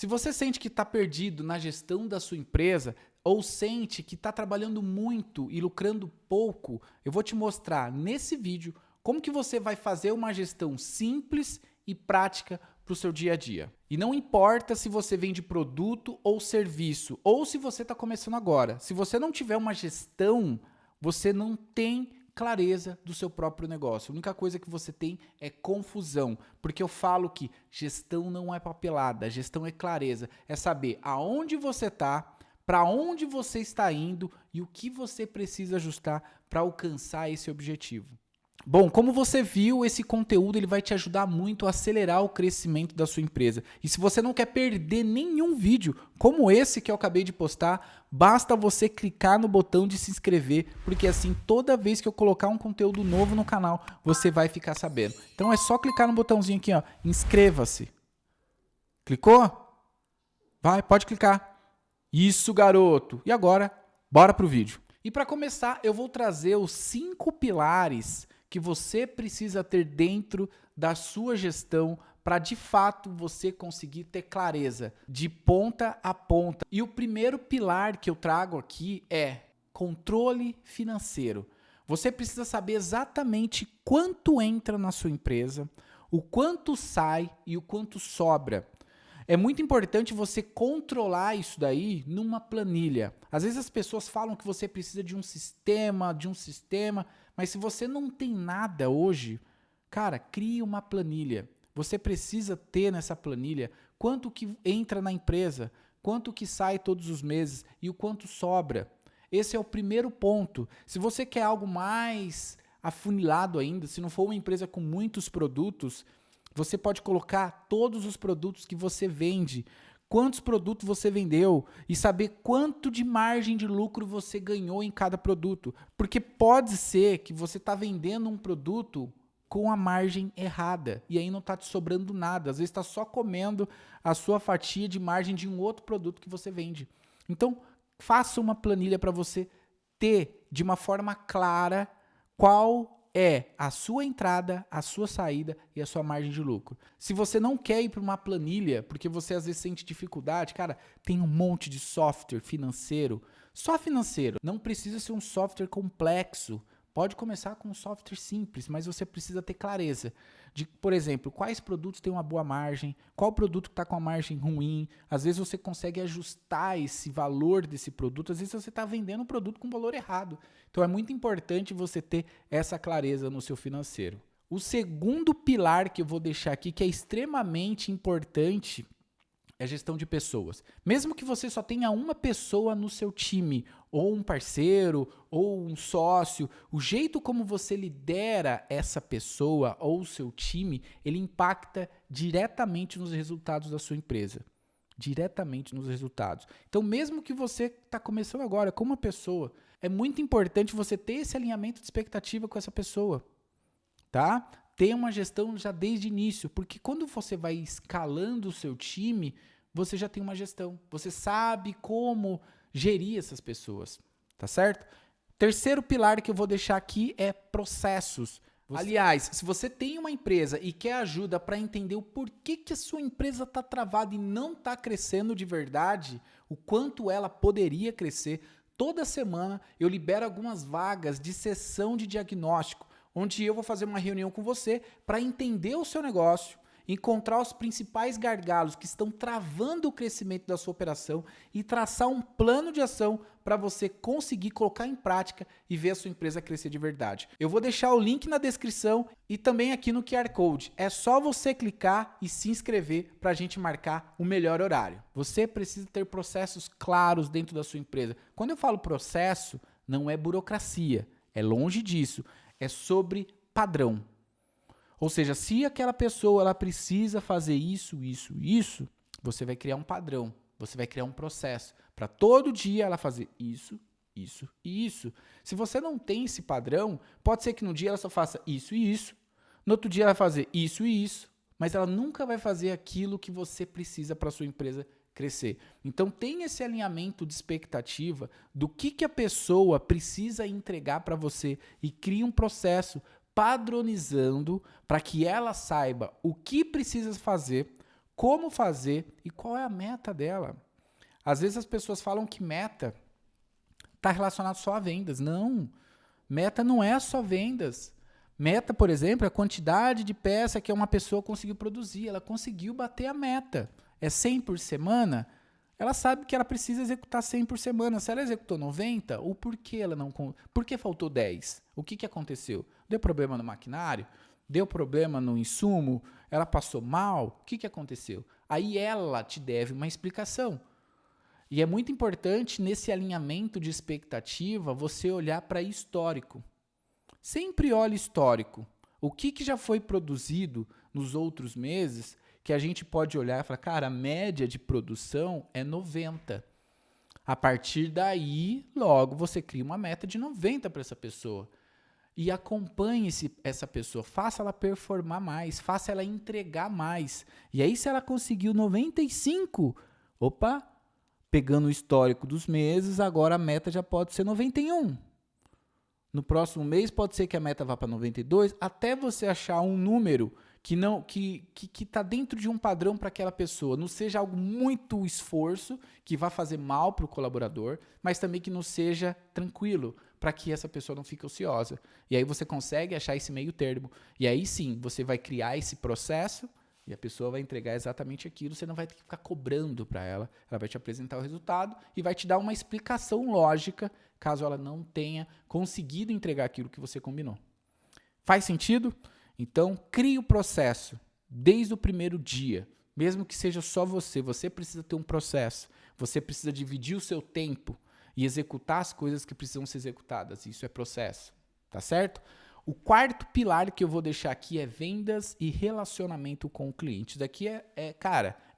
Se você sente que está perdido na gestão da sua empresa ou sente que está trabalhando muito e lucrando pouco, eu vou te mostrar nesse vídeo como que você vai fazer uma gestão simples e prática para o seu dia a dia. E não importa se você vende produto ou serviço, ou se você está começando agora. Se você não tiver uma gestão, você não tem clareza do seu próprio negócio. A única coisa que você tem é confusão, porque eu falo que gestão não é papelada, gestão é clareza, é saber aonde você está, para onde você está indo e o que você precisa ajustar para alcançar esse objetivo. Bom, como você viu, esse conteúdo ele vai te ajudar muito a acelerar o crescimento da sua empresa. E se você não quer perder nenhum vídeo como esse que eu acabei de postar, basta você clicar no botão de se inscrever, porque assim toda vez que eu colocar um conteúdo novo no canal, você vai ficar sabendo. Então é só clicar no botãozinho aqui, ó, inscreva-se. Clicou? Vai, pode clicar. Isso, garoto. E agora, bora pro vídeo. E para começar, eu vou trazer os 5 pilares que você precisa ter dentro da sua gestão para de fato você conseguir ter clareza de ponta a ponta. E o primeiro pilar que eu trago aqui é controle financeiro. Você precisa saber exatamente quanto entra na sua empresa, o quanto sai e o quanto sobra. É muito importante você controlar isso daí numa planilha. Às vezes as pessoas falam que você precisa de um sistema, mas se você não tem nada hoje, cara, crie uma planilha. Você precisa ter nessa planilha quanto que entra na empresa, quanto que sai todos os meses e o quanto sobra. Esse é o primeiro ponto. Se você quer algo mais afunilado ainda, se não for uma empresa com muitos produtos, você pode colocar todos os produtos que você vende, quantos produtos você vendeu e saber quanto de margem de lucro você ganhou em cada produto. Porque pode ser que você está vendendo um produto com a margem errada e aí não está te sobrando nada. Às vezes está só comendo a sua fatia de margem de um outro produto que você vende. Então, faça uma planilha para você ter de uma forma clara qual é a sua entrada, a sua saída e a sua margem de lucro. Se você não quer ir para uma planilha, porque você às vezes sente dificuldade, cara, tem um monte de software financeiro, só financeiro. Não precisa ser um software complexo. Pode começar com um software simples, mas você precisa ter clareza de, por exemplo, quais produtos têm uma boa margem, qual produto está com a margem ruim. Às vezes você consegue ajustar esse valor desse produto, às vezes você está vendendo um produto com valor errado. Então é muito importante você ter essa clareza no seu financeiro. O segundo pilar que eu vou deixar aqui, que é extremamente importante, é a gestão de pessoas. Mesmo que você só tenha uma pessoa no seu time, ou um parceiro, ou um sócio, o jeito como você lidera essa pessoa ou o seu time, ele impacta diretamente nos resultados da sua empresa. Diretamente nos resultados. Então, mesmo que você está começando agora com uma pessoa, é muito importante você ter esse alinhamento de expectativa com essa pessoa, tá? Ter uma gestão já desde o início, porque quando você vai escalando o seu time, você já tem uma gestão. Você sabe como gerir essas pessoas, tá certo? Terceiro pilar que eu vou deixar aqui é processos. Aliás, se você tem uma empresa e quer ajuda para entender o porquê que a sua empresa está travada e não está crescendo de verdade, o quanto ela poderia crescer, toda semana eu libero algumas vagas de sessão de diagnóstico, onde eu vou fazer uma reunião com você para entender o seu negócio, encontrar os principais gargalos que estão travando o crescimento da sua operação e traçar um plano de ação para você conseguir colocar em prática e ver a sua empresa crescer de verdade. Eu vou deixar o link na descrição e também aqui no QR Code. É só você clicar e se inscrever para a gente marcar o melhor horário. Você precisa ter processos claros dentro da sua empresa. Quando eu falo processo, não é burocracia, é longe disso. É sobre padrão. Ou seja, se aquela pessoa ela precisa fazer isso, você vai criar um padrão, você vai criar um processo para todo dia ela fazer isso e isso. Se você não tem esse padrão, pode ser que no dia ela só faça isso e isso, no outro dia ela vai fazer isso e isso, mas ela nunca vai fazer aquilo que você precisa para a sua empresa crescer. Então tem esse alinhamento de expectativa do que a pessoa precisa entregar para você e cria um processo padronizando para que ela saiba o que precisa fazer, como fazer e qual é a meta dela. Às vezes as pessoas falam que meta está relacionado só a vendas. Não, meta não é só vendas. Meta, por exemplo, é a quantidade de peça que uma pessoa conseguiu produzir. Ela conseguiu bater a meta. É 100 por semana? Ela sabe que ela precisa executar 100 por semana. Se ela executou 90, o porquê ela não... Por que faltou 10? O que aconteceu? Deu problema no maquinário? Deu problema no insumo? Ela passou mal? O que aconteceu? Aí ela te deve uma explicação. E é muito importante, nesse alinhamento de expectativa, você olhar para histórico. Sempre olhe histórico. O que já foi produzido nos outros meses que a gente pode olhar e falar, cara, a média de produção é 90. A partir daí, logo, você cria uma meta de 90 para essa pessoa. E acompanhe essa pessoa, faça ela performar mais, faça ela entregar mais. E aí, se ela conseguiu 95, opa, pegando o histórico dos meses, agora a meta já pode ser 91. No próximo mês pode ser que a meta vá para 92, até você achar um número que está dentro de um padrão para aquela pessoa. Não seja algo muito esforço, que vá fazer mal para o colaborador, mas também que não seja tranquilo, para que essa pessoa não fique ociosa. E aí você consegue achar esse meio termo. E aí sim, você vai criar esse processo e a pessoa vai entregar exatamente aquilo. Você não vai ter que ficar cobrando para ela. Ela vai te apresentar o resultado e vai te dar uma explicação lógica caso ela não tenha conseguido entregar aquilo que você combinou. Faz sentido? Então, crie o processo desde o primeiro dia. Mesmo que seja só você precisa ter um processo. Você precisa dividir o seu tempo e executar as coisas que precisam ser executadas. Isso é processo, tá certo? O quarto pilar que eu vou deixar aqui é vendas e relacionamento com o cliente. Isso daqui é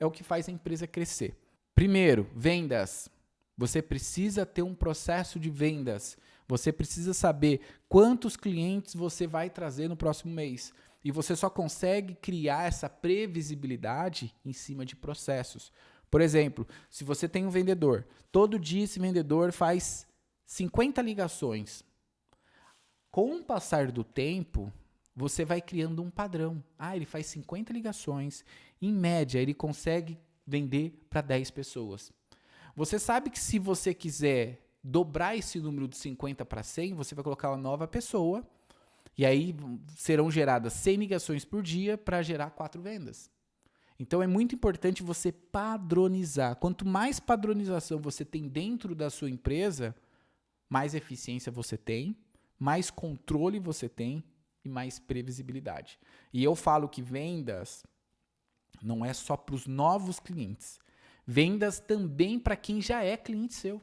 o que faz a empresa crescer. Primeiro, vendas. Você precisa ter um processo de vendas. Você precisa saber quantos clientes você vai trazer no próximo mês. E você só consegue criar essa previsibilidade em cima de processos. Por exemplo, se você tem um vendedor, todo dia esse vendedor faz 50 ligações. Com o passar do tempo, você vai criando um padrão. Ele faz 50 ligações. Em média, ele consegue vender para 10 pessoas. Você sabe que se você quiser dobrar esse número de 50 para 100, você vai colocar uma nova pessoa e aí serão geradas 100 ligações por dia para gerar 4 vendas. Então é muito importante você padronizar. Quanto mais padronização você tem dentro da sua empresa, mais eficiência você tem, mais controle você tem e mais previsibilidade. E eu falo que vendas não é só para os novos clientes. Vendas também para quem já é cliente seu.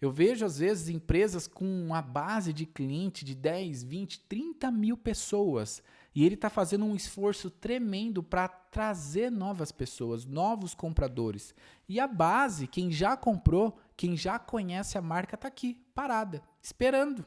Eu vejo, às vezes, empresas com uma base de cliente de 10, 20, 30 mil pessoas e ele está fazendo um esforço tremendo para trazer novas pessoas, novos compradores. E a base, quem já comprou, quem já conhece a marca, está aqui, parada, esperando.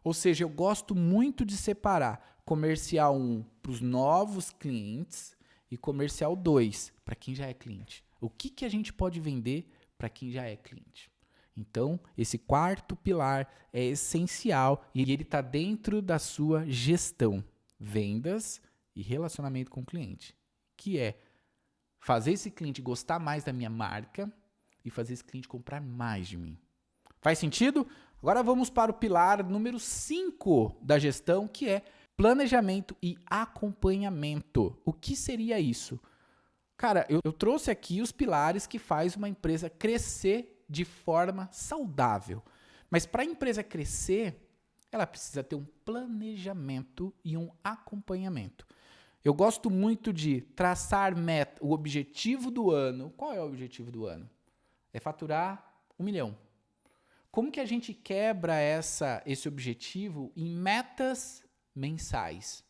Ou seja, eu gosto muito de separar comercial 1 para os novos clientes e comercial 2 para quem já é cliente. O que a gente pode vender para quem já é cliente? Então, esse quarto pilar é essencial e ele está dentro da sua gestão. Vendas e relacionamento com o cliente. Que é fazer esse cliente gostar mais da minha marca e fazer esse cliente comprar mais de mim. Faz sentido? Agora vamos para o pilar número 5 da gestão, que é planejamento e acompanhamento. O que seria isso? Cara, eu trouxe aqui os pilares que faz uma empresa crescer de forma saudável. Mas para a empresa crescer, ela precisa ter um planejamento e um acompanhamento. Eu gosto muito de traçar o objetivo do ano. Qual é o objetivo do ano? É faturar 1 milhão. Como que a gente quebra esse objetivo em metas mensais?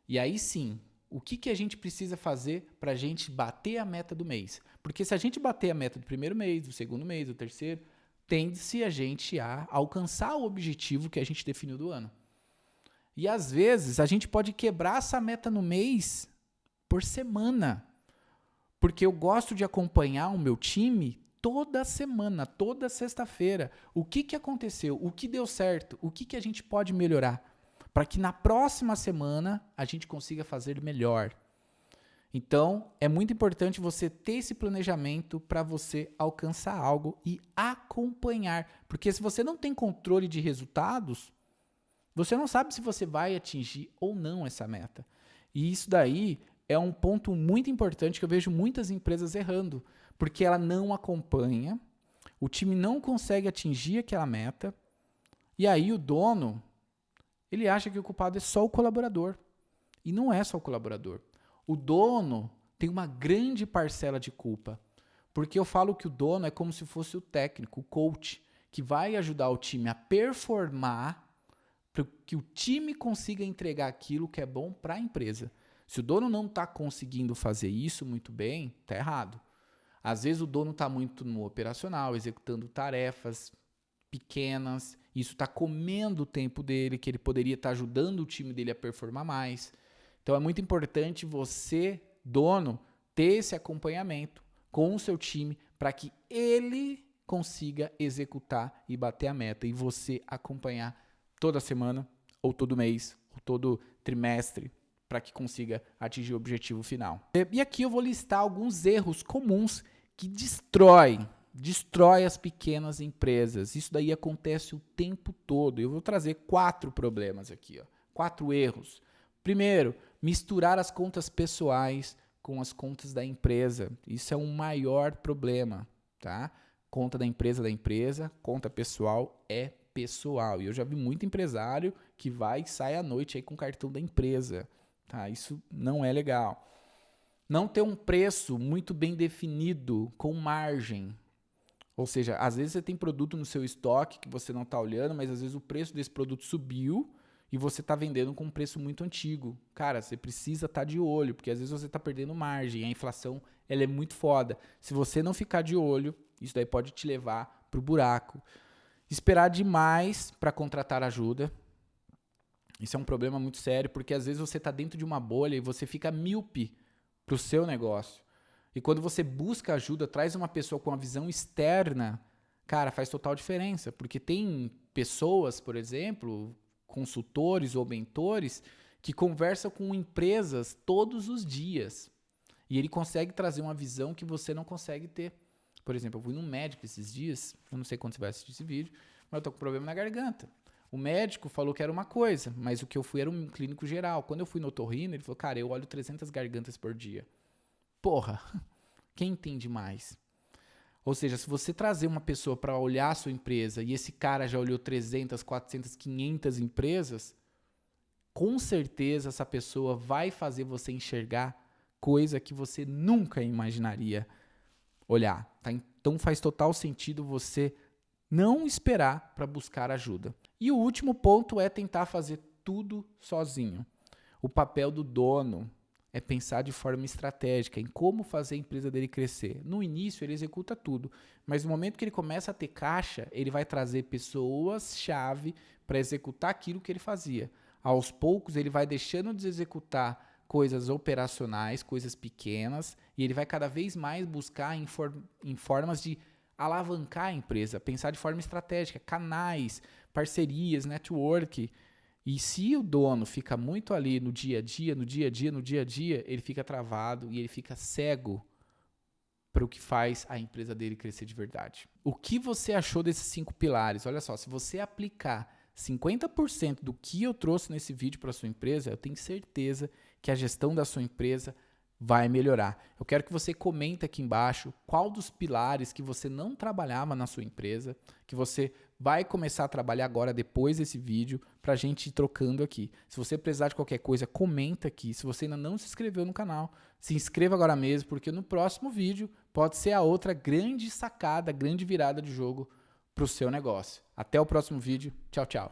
E aí sim, o que a gente precisa fazer para a gente bater a meta do mês? Porque se a gente bater a meta do primeiro mês, do segundo mês, do terceiro, tende-se a gente a alcançar o objetivo que a gente definiu do ano. E às vezes a gente pode quebrar essa meta no mês por semana. Porque eu gosto de acompanhar o meu time toda semana, toda sexta-feira. O que aconteceu? O que deu certo? O que a gente pode melhorar? Para que na próxima semana a gente consiga fazer melhor. Então, é muito importante você ter esse planejamento para você alcançar algo e acompanhar. Porque se você não tem controle de resultados, você não sabe se você vai atingir ou não essa meta. E isso daí é um ponto muito importante que eu vejo muitas empresas errando, porque ela não acompanha, o time não consegue atingir aquela meta, e aí o dono, ele acha que o culpado é só o colaborador. E não é só o colaborador. O dono tem uma grande parcela de culpa, porque eu falo que o dono é como se fosse o técnico, o coach, que vai ajudar o time a performar para que o time consiga entregar aquilo que é bom para a empresa. Se o dono não está conseguindo fazer isso muito bem, está errado. Às vezes o dono está muito no operacional, executando tarefas pequenas, isso está comendo o tempo dele, que ele poderia estar ajudando o time dele a performar mais. Então é muito importante você, dono, ter esse acompanhamento com o seu time para que ele consiga executar e bater a meta e você acompanhar toda semana, ou todo mês, ou todo trimestre, para que consiga atingir o objetivo final. E aqui eu vou listar alguns erros comuns que destrói as pequenas empresas. Isso daí acontece o tempo todo. Eu vou trazer 4 problemas aqui, 4 erros. Primeiro, misturar as contas pessoais com as contas da empresa. Isso é um maior problema, tá? Conta da empresa, conta pessoal é pessoal. E eu já vi muito empresário que vai e sai à noite aí com o cartão da empresa, tá? Isso não é legal. Não ter um preço muito bem definido, com margem. Ou seja, às vezes você tem produto no seu estoque que você não está olhando, mas às vezes o preço desse produto subiu e você está vendendo com um preço muito antigo. Cara, você precisa estar de olho, porque às vezes você está perdendo margem. A inflação ela é muito foda. Se você não ficar de olho, isso daí pode te levar para o buraco. Esperar demais para contratar ajuda. Isso é um problema muito sério, porque às vezes você está dentro de uma bolha e você fica míope para o seu negócio. E quando você busca ajuda, traz uma pessoa com uma visão externa, cara, faz total diferença. Porque tem pessoas, por exemplo, consultores ou mentores, que conversam com empresas todos os dias. E ele consegue trazer uma visão que você não consegue ter. Por exemplo, eu fui num médico esses dias, eu não sei quando você vai assistir esse vídeo, mas eu tô com problema na garganta. O médico falou que era uma coisa, mas o que eu fui era um clínico geral. Quando eu fui no otorrino, ele falou, cara, eu olho 300 gargantas por dia. Porra, quem entende mais? Ou seja, se você trazer uma pessoa para olhar a sua empresa e esse cara já olhou 300, 400, 500 empresas, com certeza essa pessoa vai fazer você enxergar coisa que você nunca imaginaria olhar. Tá? Então faz total sentido você não esperar para buscar ajuda. E o último ponto é tentar fazer tudo sozinho. O papel do dono é pensar de forma estratégica em como fazer a empresa dele crescer. No início ele executa tudo, mas no momento que ele começa a ter caixa, ele vai trazer pessoas-chave para executar aquilo que ele fazia. Aos poucos ele vai deixando de executar coisas operacionais, coisas pequenas, e ele vai cada vez mais buscar em formas de alavancar a empresa, pensar de forma estratégica, canais, parcerias, network. E se o dono fica muito ali no dia a dia, ele fica travado e ele fica cego para o que faz a empresa dele crescer de verdade. O que você achou desses 5 pilares? Olha só, se você aplicar 50% do que eu trouxe nesse vídeo para a sua empresa, eu tenho certeza que a gestão da sua empresa vai melhorar. Eu quero que você comente aqui embaixo qual dos pilares que você não trabalhava na sua empresa, que você vai começar a trabalhar agora depois desse vídeo, para a gente ir trocando aqui. Se você precisar de qualquer coisa, comenta aqui. Se você ainda não se inscreveu no canal, se inscreva agora mesmo, porque no próximo vídeo pode ser a outra grande sacada, grande virada de jogo para o seu negócio. Até o próximo vídeo. Tchau, tchau.